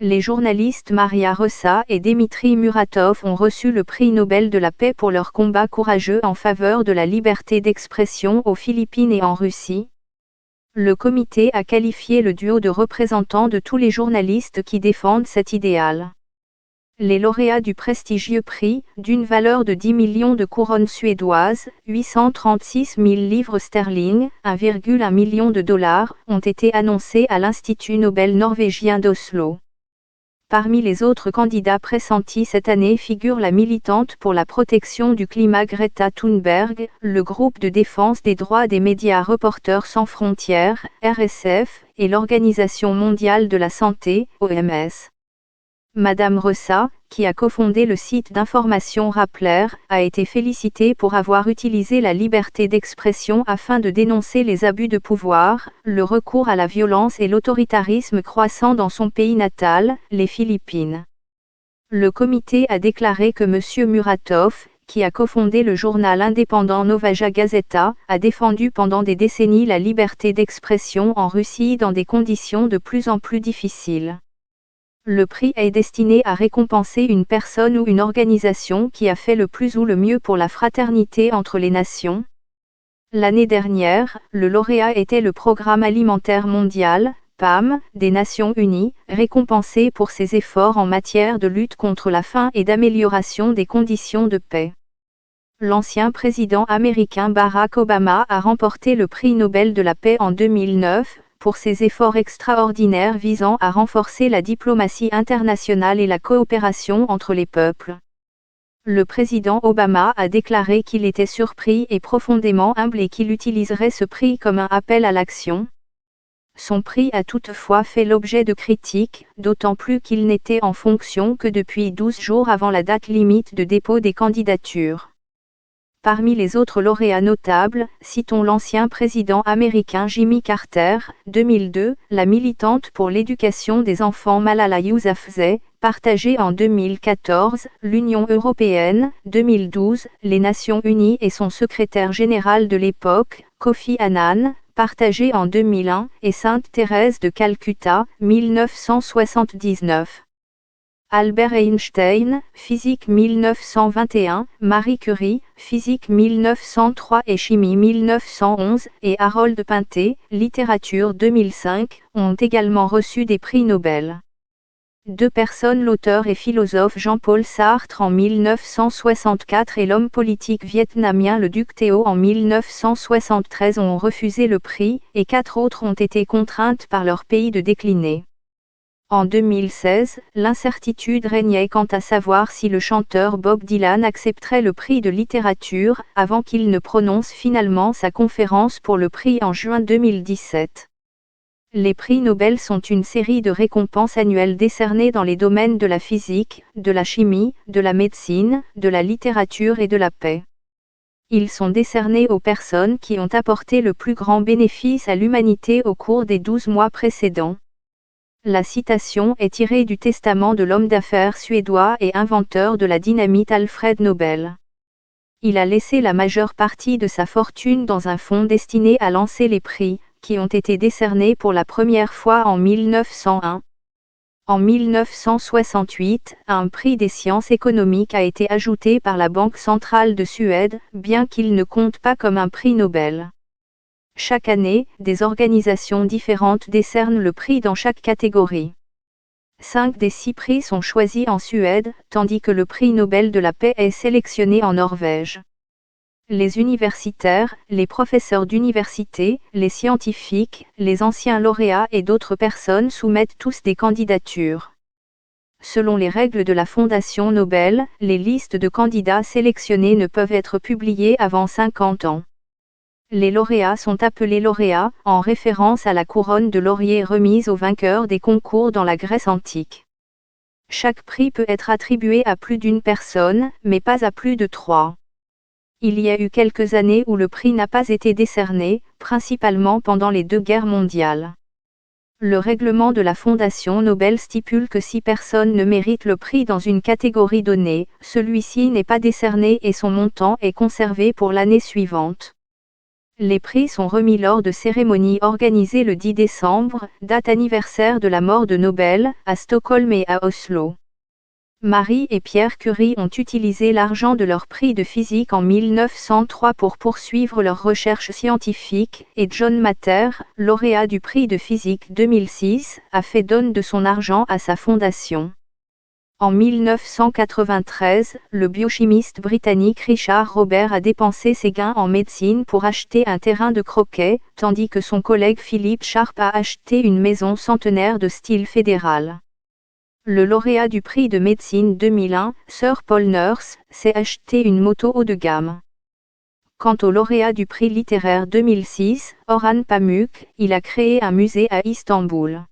Les journalistes Maria Ressa et Dmitri Muratov ont reçu le prix Nobel de la paix pour leur combat courageux en faveur de la liberté d'expression aux Philippines et en Russie. Le comité a qualifié le duo de représentants de tous les journalistes qui défendent cet idéal. Les lauréats du prestigieux prix, d'une valeur de 10 millions de couronnes suédoises, 836 000 livres sterling, 1,1 million de dollars, ont été annoncés à l'Institut Nobel norvégien d'Oslo. Parmi les autres candidats pressentis cette année figure la militante pour la protection du climat Greta Thunberg, le groupe de défense des droits des médias Reporters sans frontières, RSF, et l'Organisation mondiale de la santé, OMS. Madame Ressa, qui a cofondé le site d'information Rappler, a été félicitée pour avoir utilisé la liberté d'expression afin de dénoncer les abus de pouvoir, le recours à la violence et l'autoritarisme croissant dans son pays natal, les Philippines. Le comité a déclaré que M. Muratov, qui a cofondé le journal indépendant Novaja Gazeta, a défendu pendant des décennies la liberté d'expression en Russie dans des conditions de plus en plus difficiles. Le prix est destiné à récompenser une personne ou une organisation qui a fait le plus ou le mieux pour la fraternité entre les nations. L'année dernière, le lauréat était le Programme alimentaire mondial, PAM, des Nations Unies, récompensé pour ses efforts en matière de lutte contre la faim et d'amélioration des conditions de paix. L'ancien président américain Barack Obama a remporté le prix Nobel de la paix en 2009, pour ses efforts extraordinaires visant à renforcer la diplomatie internationale et la coopération entre les peuples. Le président Obama a déclaré qu'il était surpris et profondément humble et qu'il utiliserait ce prix comme un appel à l'action. Son prix a toutefois fait l'objet de critiques, d'autant plus qu'il n'était en fonction que depuis 12 jours avant la date limite de dépôt des candidatures. Parmi les autres lauréats notables, citons l'ancien président américain Jimmy Carter, 2002, la militante pour l'éducation des enfants Malala Yousafzai, partagée en 2014, l'Union européenne, 2012, les Nations Unies et son secrétaire général de l'époque, Kofi Annan, partagée en 2001, et Sainte Thérèse de Calcutta, 1979. Albert Einstein, physique 1921, Marie Curie, physique 1903 et chimie 1911, et Harold Pinter, littérature 2005, ont également reçu des prix Nobel. Deux personnes, l'auteur et philosophe Jean-Paul Sartre en 1964 et l'homme politique vietnamien le Duc Théo en 1973 ont refusé le prix, et 4 autres ont été contraintes par leur pays de décliner. En 2016, l'incertitude régnait quant à savoir si le chanteur Bob Dylan accepterait le prix de littérature, avant qu'il ne prononce finalement sa conférence pour le prix en juin 2017. Les prix Nobel sont une série de récompenses annuelles décernées dans les domaines de la physique, de la chimie, de la médecine, de la littérature et de la paix. Ils sont décernés aux personnes qui ont apporté le plus grand bénéfice à l'humanité au cours des 12 mois précédents. La citation est tirée du testament de l'homme d'affaires suédois et inventeur de la dynamite Alfred Nobel. Il a laissé la majeure partie de sa fortune dans un fonds destiné à lancer les prix, qui ont été décernés pour la première fois en 1901. En 1968, un prix des sciences économiques a été ajouté par la Banque centrale de Suède, bien qu'il ne compte pas comme un prix Nobel. Chaque année, des organisations différentes décernent le prix dans chaque catégorie. 5 des 6 prix sont choisis en Suède, tandis que le prix Nobel de la paix est sélectionné en Norvège. Les universitaires, les professeurs d'université, les scientifiques, les anciens lauréats et d'autres personnes soumettent tous des candidatures. Selon les règles de la Fondation Nobel, les listes de candidats sélectionnés ne peuvent être publiées avant 50 ans. Les lauréats sont appelés lauréats, en référence à la couronne de laurier remise aux vainqueurs des concours dans la Grèce antique. Chaque prix peut être attribué à plus d'une personne, mais pas à plus de 3. Il y a eu quelques années où le prix n'a pas été décerné, principalement pendant les 2 guerres mondiales. Le règlement de la Fondation Nobel stipule que si personne ne mérite le prix dans une catégorie donnée, celui-ci n'est pas décerné et son montant est conservé pour l'année suivante. Les prix sont remis lors de cérémonies organisées le 10 décembre, date anniversaire de la mort de Nobel, à Stockholm et à Oslo. Marie et Pierre Curie ont utilisé l'argent de leur prix de physique en 1903 pour poursuivre leurs recherches scientifiques, et John Mater, lauréat du prix de physique 2006, a fait don de son argent à sa fondation. En 1993, le biochimiste britannique Richard Robert a dépensé ses gains en médecine pour acheter un terrain de croquet, tandis que son collègue Philip Sharp a acheté une maison centenaire de style fédéral. Le lauréat du prix de médecine 2001, Sir Paul Nurse, s'est acheté une moto haut de gamme. Quant au lauréat du prix littéraire 2006, Orhan Pamuk, il a créé un musée à Istanbul.